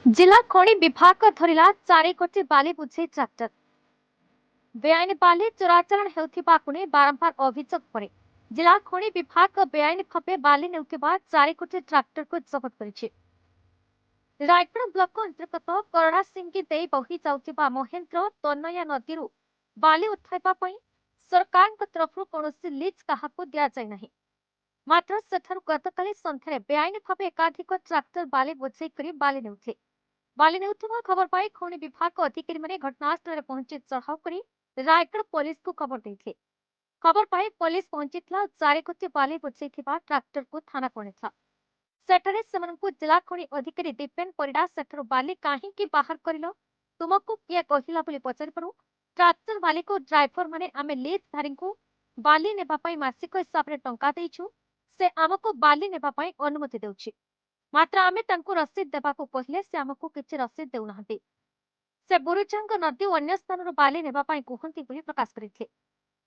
जिला खनि विभाग धरिला 4 कोटी बाली बुझे ट्राक्टर बेआईन बाली चोराचालाण हेउथिबाकु नेई बारंबार अभियोग परे जिला खनि विभाग बेआईन भावे बाली नेउथिबा 4 कोटी ट्राक्टर को जब्त करिछि। रायगढ़ ब्लॉक अंतर्गत करणासिंगी देई बही जाउथिबा महेंद्र तनया नदीरू बाली उठाइबा पई सरकारक तरफରୁ कौनसी लीज काहाको दिया जाय नाही। मात्र सेठारु गतकाली संध्यारे बेआईन भावे एकाधिक ट्राक्टर बाली बोझेई करी बाली नेउଥିଲେ। बाली नेउଥିବା खबर पाई खनि विभाग अधिकारी माने घटनास्थल पहुंची चढ़ाऊ करी रायगढ़ पुलिस को खबर देथिले। खबर पाई पुलिस पहुंचीथिला 4 कोटी बाली बोझेइथिबा ट्रैक्टर को थाना कोणेथिला। सेठारे सेमनकु जिला खनि अधिकारी दीपेन परिडा सेठारु बाली काहींकी बाहर करिलो तुमको किए कहिला बोली पचारिबारु ट्रैक्टर मालिक को ड्राइवर माने आमे लीज धारींकु बाली नेबा पाई मासिक हिसाब रे टंका देइछु से आमको बाली नेबा पाई अनुमति देउछि। मात्र आमे तांको रसीद देबाको कहिले से आमको किछि रसीद देउनाहंती। से बुरुचांग नदी अन्य स्थानରୁ बाली नेबा पाई कुहंती बोली प्रकाश करिथिले।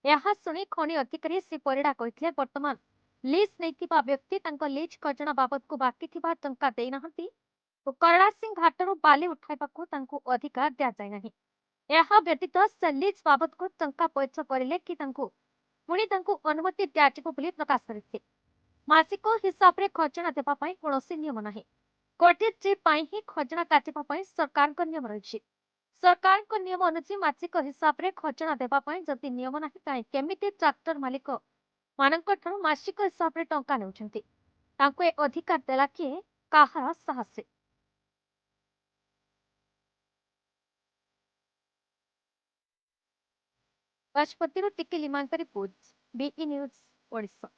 ଏହା ଶୁଣି ଖଣି ଅଧିकारी ଶ୍ରୀ ପରିଡ଼ା କହିଥିଲେ ବର୍ତ୍ତମାନ ଲିଜ୍ ନେଇଥିବା ବ୍ୟକ୍ତି ତାଙ୍କ ଲିଜ୍ ଖଜଣା ବାବଦକୁ ବାକି ଥିବା ଟଙ୍କା ଦେଇନାହାନ୍ତି ଓ କରଡ଼ା ସିଂ ଘାଟରୁ ବାଲି ଉଠାଇବାକୁ ତାଙ୍କୁ ଅଧିକାର ଦିଆଯାଇ ନାହିଁ। ଏହା ବ୍ୟତୀତ ସେ ଲିଜ୍ ବାବଦକୁ ଟଙ୍କା ପଇଠ କରିଲେ କି ତାଙ୍କୁ ପୁଣି ତାଙ୍କୁ ଅନୁମତି ଦିଆଯିବ ବୋଲି ପ୍ରକାଶ କରିଥିଲେ। मासिक हिसाब रे खजना देबा पाई कोनोसी नियम नाही। गोटे ट्रिप पाई ही खजना काटिबा पाई सरकार को नियम रहिछि। सरकार को नियम अनुसार मासिक हिसाब रे खजना देबा पाई जति नियम नाही काई केमिति ट्रैक्टर मालिक मानक ठरो मासिक हिसाब रे टंका नेउछंती तांको ए अधिकार देला कि काहार साहस। पशुपति टिकी लिमांकरी रिपोर्ट बीई न्यूज ओडिशा।